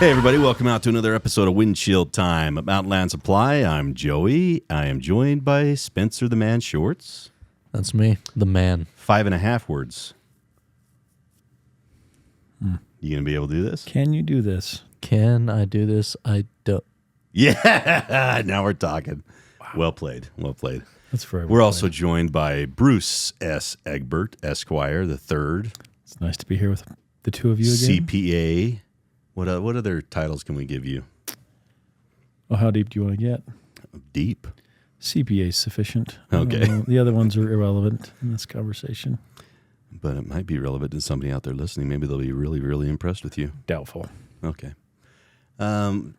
Hey, everybody, welcome out to another episode of Windshield Time at Mountainlands Supply. I'm Joey. I am joined by Spencer the Man Shorts. That's me, the man. 5.5 words. You going to be able to do this? Can you do this? Can I do this? I don't. Yeah, now we're talking. Wow. Well played. Well played. That's very We're also joined by Bruce S. Egbert, Esquire, the third. It's nice to be here with the two of you again. CPA. What other titles can we give you? Well, how deep do you want to get? Deep. CPA is sufficient. Okay. The other ones are irrelevant in this conversation. But it might be relevant to somebody out there listening. Maybe they'll be really, really impressed with you. Doubtful. Okay.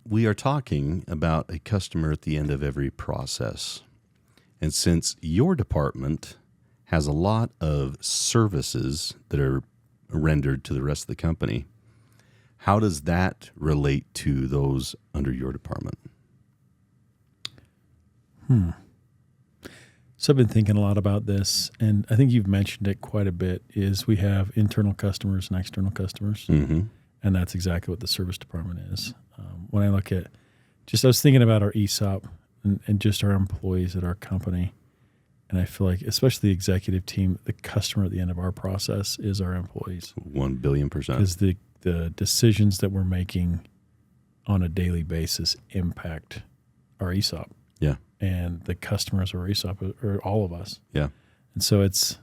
We are talking about a customer at the end of every process. And since your department has a lot of services that are rendered to the rest of the company, how does that relate to those under your department? So I've been thinking a lot about this, and I think you've mentioned it quite a bit, is we have internal customers and external customers, and that's exactly what the service department is. When I look at, I was thinking about our ESOP and just our employees at our company, and I feel like, especially the executive team, the customer at the end of our process is our employees. 1 billion %. Because the decisions that we're making on a daily basis impact our ESOP. Yeah. And the customers of our ESOP are all of us. Yeah. And so it's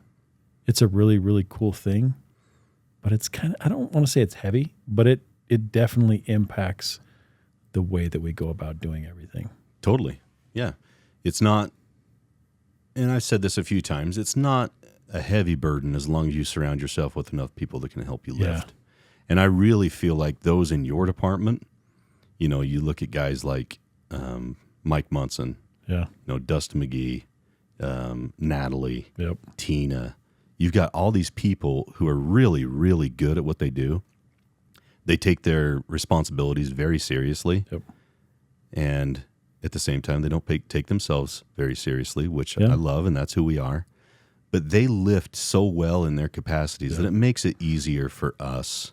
a really, really cool thing, but it's kind of, I don't want to say it's heavy, but it definitely impacts the way that we go about doing everything. Totally. Yeah. It's not, and I've said this a few times, it's not a heavy burden as long as you surround yourself with enough people that can help you lift. Yeah. And I really feel like those in your department, you look at guys like Mike Munson, Dustin McGee, Natalie, Tina. You've got all these people who are really, really good at what they do. They take their responsibilities very seriously. Yep. And at the same time, they don't take themselves very seriously, which I love, and that's who we are. But they lift so well in their capacities that it makes it easier for us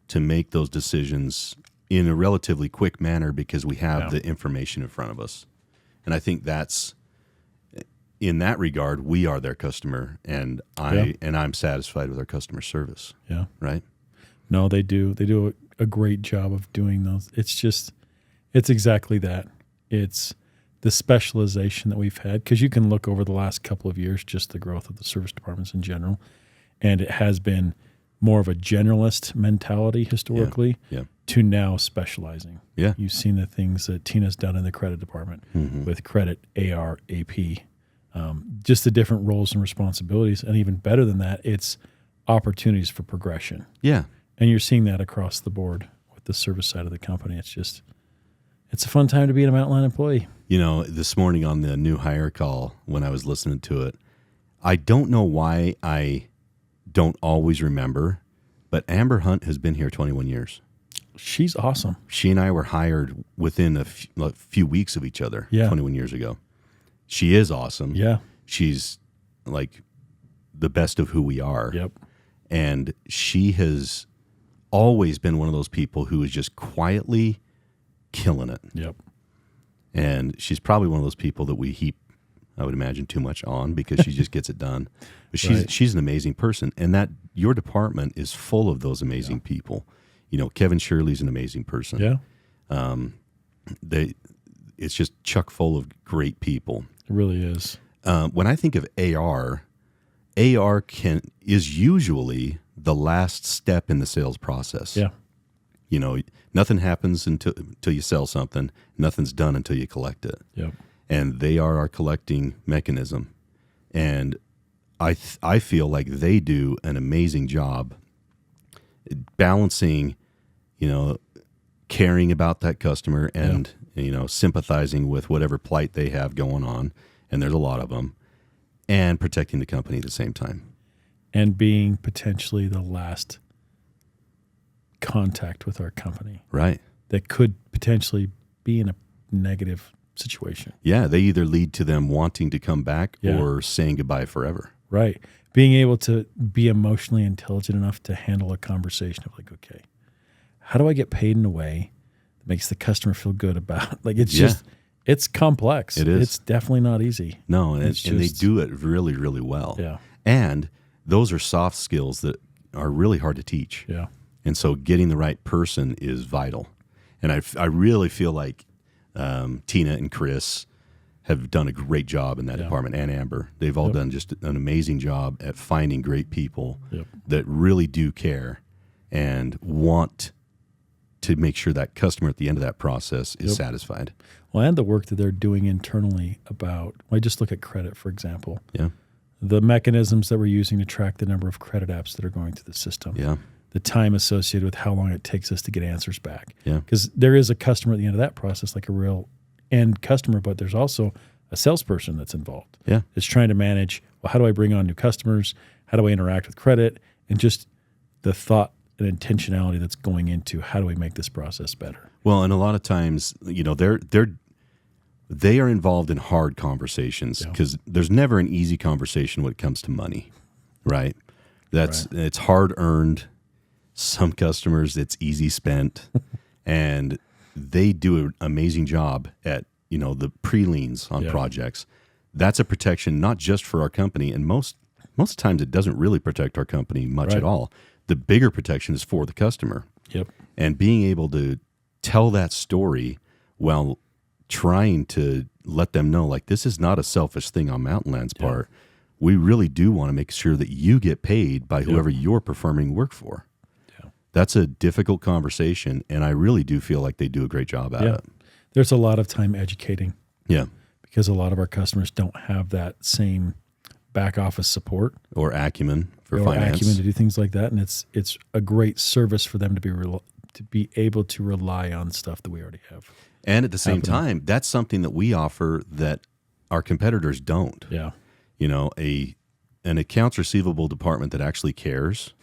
to make those decisions in a relatively quick manner because we have the information in front of us. And I think that's, in that regard, we are their customer, and I'm satisfied with our customer service. Yeah. Right? No, they do. They do a great job of doing those. It's exactly that. It's the specialization that we've had, because you can look over the last couple of years, just the growth of the service departments in general, and it has been more of a generalist mentality historically to now specializing. Yeah. You've seen the things that Tina's done in the credit department with credit, AR, AP, just the different roles and responsibilities. And even better than that, it's opportunities for progression. Yeah. And you're seeing that across the board with the service side of the company. It's a fun time to be an Mountainland employee. This morning on the new hire call, when I was listening to it, I don't know why I don't always remember, but Amber Hunt has been here 21 years. She's awesome. She and I were hired within a few weeks of each other 21 years ago. She is awesome. Yeah. She's like the best of who we are. Yep. And she has always been one of those people who is just quietly killing it. Yep. And she's probably one of those people that we heap, I would imagine, too much on because she just gets it done. But she's an amazing person. And that your department is full of those amazing people. Kevin Shirley's an amazing person. Yeah. It's just chock full of great people. It really is. When I think of AR is usually the last step in the sales process. Yeah. Nothing happens until you sell something. Nothing's done until you collect it. Yep. And they are our collecting mechanism. And I feel like they do an amazing job balancing, caring about that customer and, sympathizing with whatever plight they have going on. And there's a lot of them. And protecting the company at the same time. And being potentially the last contact with our company. Right. That could potentially be in a negative situation. Yeah, they either lead to them wanting to come back or saying goodbye forever. Right. Being able to be emotionally intelligent enough to handle a conversation of like, okay, how do I get paid in a way that makes the customer feel good about. Like it's just, it's complex. It is. It's definitely not easy. No, and they do it really, really well. Yeah. And those are soft skills that are really hard to teach. Yeah. And so getting the right person is vital. And I really feel like Tina and Chris have done a great job in that department, and Amber. They've all done just an amazing job at finding great people that really do care and want to make sure that customer at the end of that process is satisfied. Well, and the work that they're doing internally about, I just look at credit, for example. Yeah. The mechanisms that we're using to track the number of credit apps that are going through the system. Yeah. The time associated with how long it takes us to get answers back. Yeah. Because there is a customer at the end of that process, like a real end customer, but there's also a salesperson that's involved. Yeah. It's trying to manage, well, how do I bring on new customers? How do I interact with credit? And just the thought and intentionality that's going into how do we make this process better? Well, and a lot of times, they are involved in hard conversations because there's never an easy conversation when it comes to money, right? It's hard earned. Some customers, it's easy spent, and they do an amazing job at the pre-liens on projects. That's a protection not just for our company, and most times it doesn't really protect our company much at all. The bigger protection is for the customer. Yep. And being able to tell that story while trying to let them know, like, this is not a selfish thing on Mountainlands' part. We really do want to make sure that you get paid by whoever you're performing work for. Yeah. That's a difficult conversation, and I really do feel like they do a great job at it. There's a lot of time educating. Yeah. Because a lot of our customers don't have that same back office support or acumen for or finance. Acumen to do things like that, and it's a great service for them to be able to rely on stuff that we already have. And at the same time, that's something that we offer that our competitors don't. Yeah. An accounts receivable department that actually cares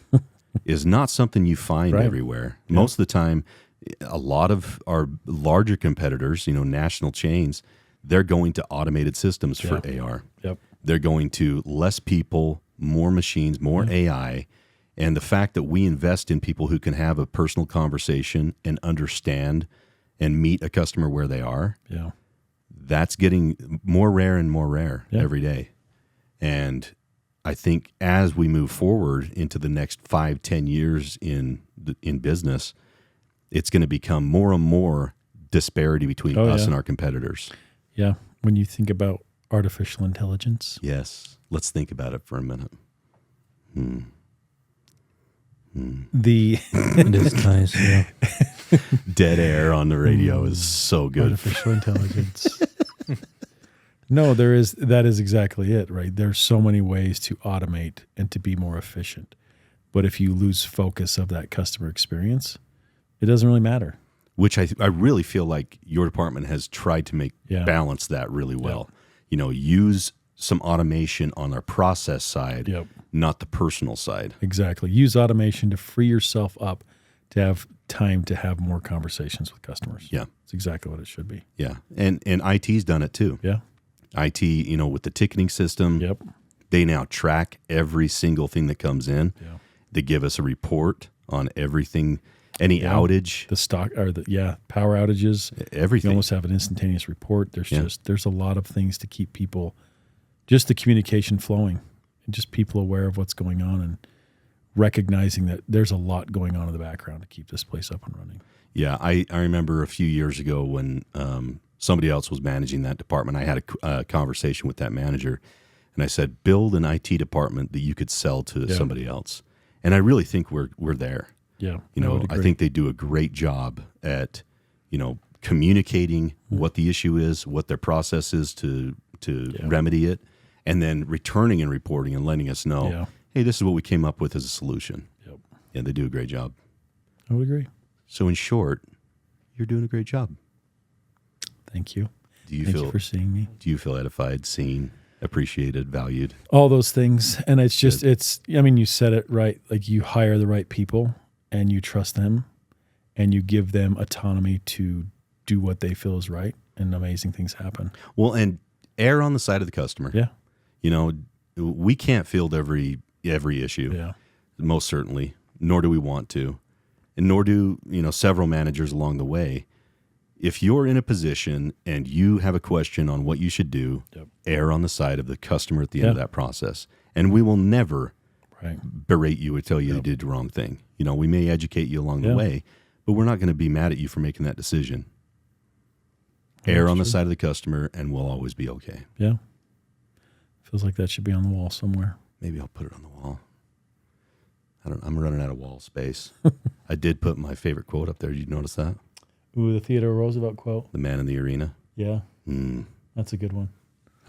is not something you find everywhere. Yeah. Most of the time, a lot of our larger competitors, national chains, they're going to automated systems for AR. Yep. They're going to less people, more machines, more AI. And the fact that we invest in people who can have a personal conversation and understand and meet a customer where they are, that's getting more rare and more rare every day. And I think as we move forward into the next 5-10 years in business, it's going to become more and more disparity between us and our competitors. Yeah. When you think about artificial intelligence. Yes. Let's think about it for a minute. It is nice, yeah. Dead air on the radio is so good. Artificial intelligence. No, that is exactly it, right? There's so many ways to automate and to be more efficient. But if you lose focus of that customer experience, it doesn't really matter. Which I really feel like your department has tried to balance that really well. Use some automation on our process side, not the personal side. Exactly. Use automation to free yourself up to have time to have more conversations with customers. Yeah. It's exactly what it should be. Yeah. And IT's done it too. Yeah. IT, with the ticketing system, they now track every single thing that comes in. Yeah. They give us a report on everything, any outage. The stock or power outages. Everything. You almost have an instantaneous report. There's a lot of things to keep people, just the communication flowing and just people aware of what's going on and recognizing that there's a lot going on in the background to keep this place up and running. Yeah, I remember a few years ago when somebody else was managing that department. I had a conversation with that manager, and I said, build an IT department that you could sell to somebody else. And I really think we're there. Yeah. I think they do a great job at, communicating what the issue is, what their process is to remedy it, and then returning and reporting and letting us know, hey, this is what we came up with as a solution. Yep. Yeah, they do a great job. I would agree. So in short, you're doing a great job. Thank you. Thank you for seeing me. Do you feel edified, seen, appreciated, valued? All those things. And it's just, you said it right. Like you hire the right people and you trust them and you give them autonomy to do what they feel is right, and amazing things happen. Well, and err on the side of the customer. Yeah. We can't field every issue. Yeah. Most certainly, nor do we want to. And nor do, several managers along the way. if you're in a position and you have a question on what you should do, Yep. err on the side of the customer at the end of that process. And we will never berate you or tell you you did the wrong thing. You know, we may educate you along the way, but we're not going to be mad at you for making that decision. Err on the side of the customer, and we'll always be okay. Yeah. Feels like that should be on the wall somewhere. Maybe I'll put it on the wall. I'm running out of wall space. I did put my favorite quote up there. Did you notice that? Ooh, the Theodore Roosevelt quote. The man in the arena. Yeah. That's a good one.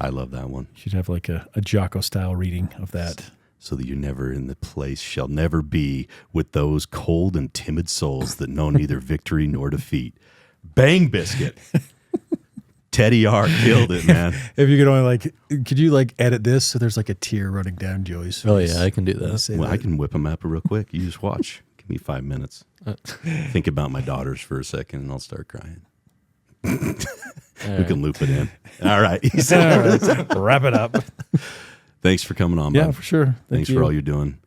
I love that one. You should have like a Jocko-style reading of that. So that you never in the place shall never be with those cold and timid souls that know neither victory nor defeat. Bang biscuit. Teddy R killed it, man. If you could only could you edit this so there's like a tear running down Joey's face? Oh yeah, I can do that. Well, I can whip them up real quick. You just watch. Give me 5 minutes. Think about my daughters for a second, and I'll start crying. We can loop it in. All right. Wrap it up. Thanks for coming on, Yeah, bud. for sure. Thanks for all you're doing.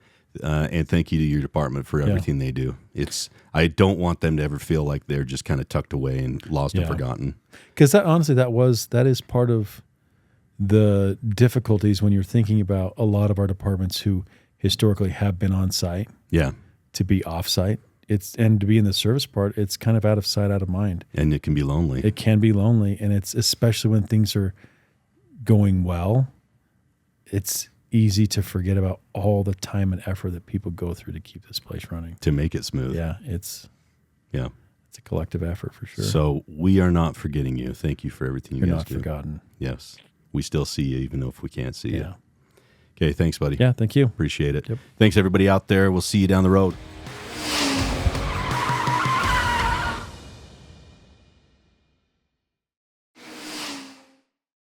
And thank you to your department for everything they do. I don't want them to ever feel like they're just kind of tucked away and lost and forgotten. Because that is part of the difficulties when you're thinking about a lot of our departments who historically have been on site. Yeah. To be off site. And to be in the service part, it's kind of out of sight, out of mind. And it can be lonely. It can be lonely. And it's especially when things are going well, it's easy to forget about all the time and effort that people go through to keep this place running. To make it smooth. Yeah, it's a collective effort for sure. So we are not forgetting you. Thank you for everything you You're guys not do. forgotten. Yes. We still see you even though if we can't see you. Yeah. Okay, thanks, buddy. Yeah, thank you. Appreciate it. Yep. Thanks, everybody out there. We'll see you down the road.